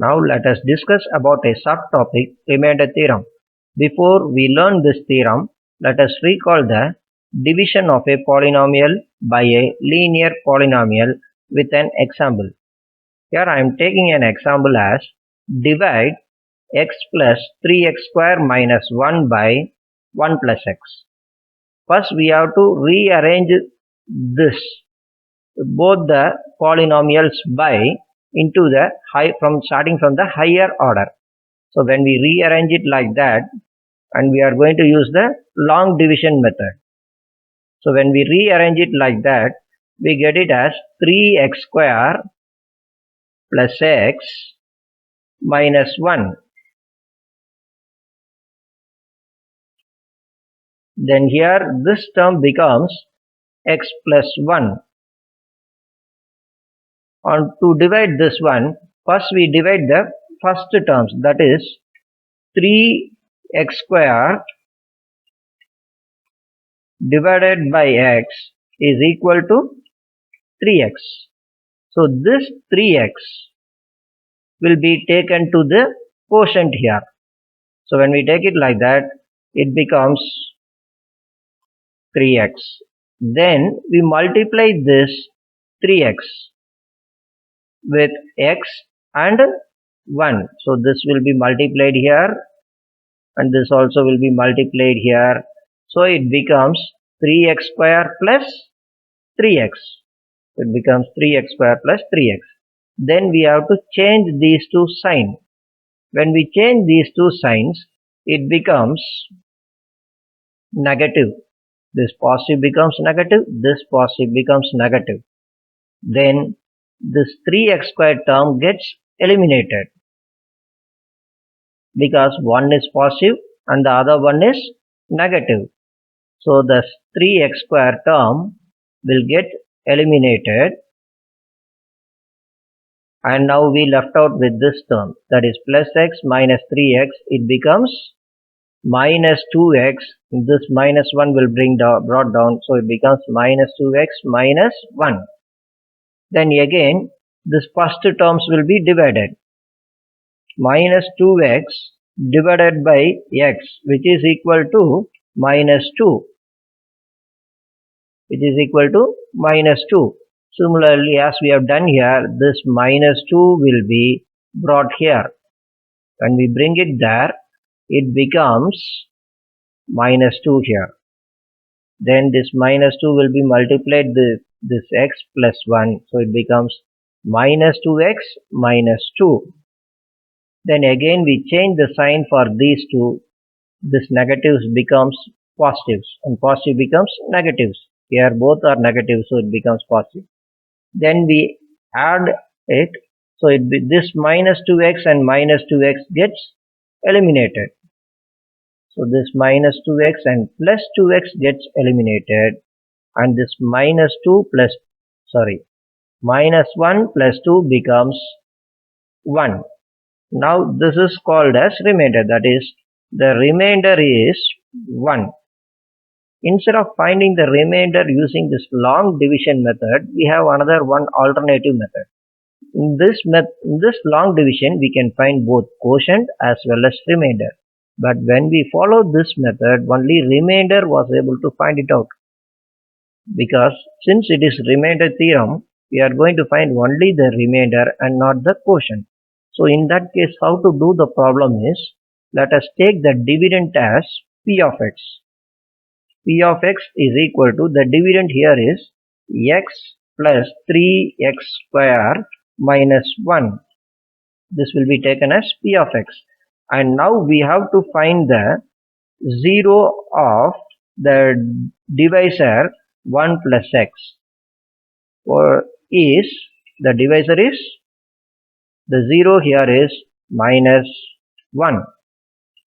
Now let us discuss about a subtopic, remainder theorem. Before we learn this theorem, let us recall the division of a polynomial by a linear polynomial with an example. Here I am taking an example as divide x plus 3x square minus 1 by 1 plus x. First we have to rearrange this, both the polynomials by into the starting from the higher order. So when we rearrange it like that, and we are going to use the long division method. So when we rearrange it like that, we get it as 3x square plus x minus 1. Then here this term becomes x plus 1. And to divide this one, first we divide the first terms, that is 3x square divided by x is equal to 3x. So this 3x will be taken to the quotient here. So when we take it like that, it becomes 3x. Then we multiply this 3x with x and 1. So this will be multiplied here and this also will be multiplied here. So it becomes 3x square plus 3x. It becomes 3x square plus 3x. Then we have to change these two signs. When we change these two signs, it becomes negative. This positive becomes negative, this positive becomes negative. Then this 3x squared term gets eliminated because one is positive and the other one is negative. So the 3x squared term will get eliminated, and now we left out with this term, that is plus x minus 3x. It becomes minus 2x. This minus 1 will brought down, so it becomes minus 2x minus 1. Then again this first terms will be divided. Minus 2x divided by x, which is equal to minus 2, which is equal to minus 2. Similarly, as we have done here, this minus 2 will be brought here. When we bring it there, it becomes minus 2 here. Then this minus 2 will be multiplied with this x plus 1. So it becomes minus 2x minus 2. Then again we change the sign for these two. This negatives becomes positives and positive becomes negatives. Here both are negative, so it becomes positive. Then we add it. So this minus 2x and minus 2x gets eliminated. So this minus 2x and plus 2x gets eliminated, and this minus 1 plus 2 becomes 1. Now this is called as remainder, that is the remainder is 1. Instead of finding the remainder using this long division method, we have another one alternative method. In this long division, we can find both quotient as well as remainder. But when we follow this method, only remainder was able to find it out. Because since it is remainder theorem, we are going to find only the remainder and not the quotient. So in that case, how to do the problem is, let us take the dividend as p of x. P of x is equal to, the dividend here is x plus 3x square minus 1. This will be taken as p of x. And now we have to find the 0 of the divisor 1 plus x. Or is, the divisor is, the 0 here is minus 1.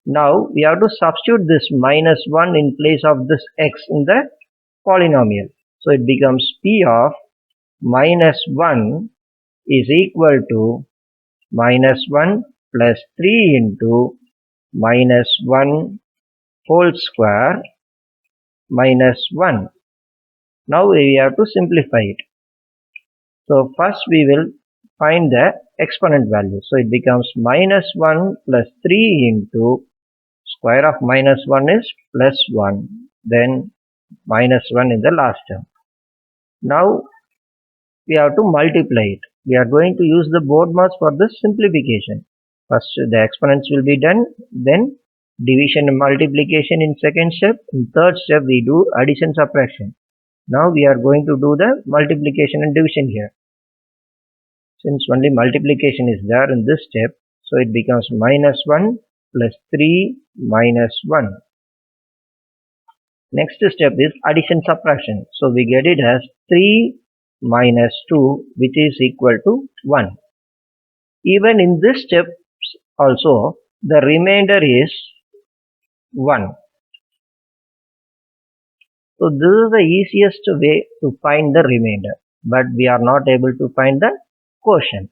Now we have to substitute this minus 1 in place of this x in the polynomial. So it becomes p of minus 1 is equal to minus 1 plus 3 into minus 1 whole square minus 1. Now we have to simplify it. So first we will find the exponent value. So it becomes minus 1 plus 3 into square of minus 1 is plus 1, then minus 1 in the last term. Now we have to multiply it. We are going to use the board mass for this simplification. First the exponents will be done, then division and multiplication in second step. In third step we do addition subtraction. Now we are going to do the multiplication and division here. Since only multiplication is there in this step, so it becomes minus 1 plus 3 minus 1. Next step is addition subtraction. So we get it as 3 minus 2, which is equal to 1. Even in this step also the remainder is 1. So this is the easiest way to find the remainder, but we are not able to find the quotient.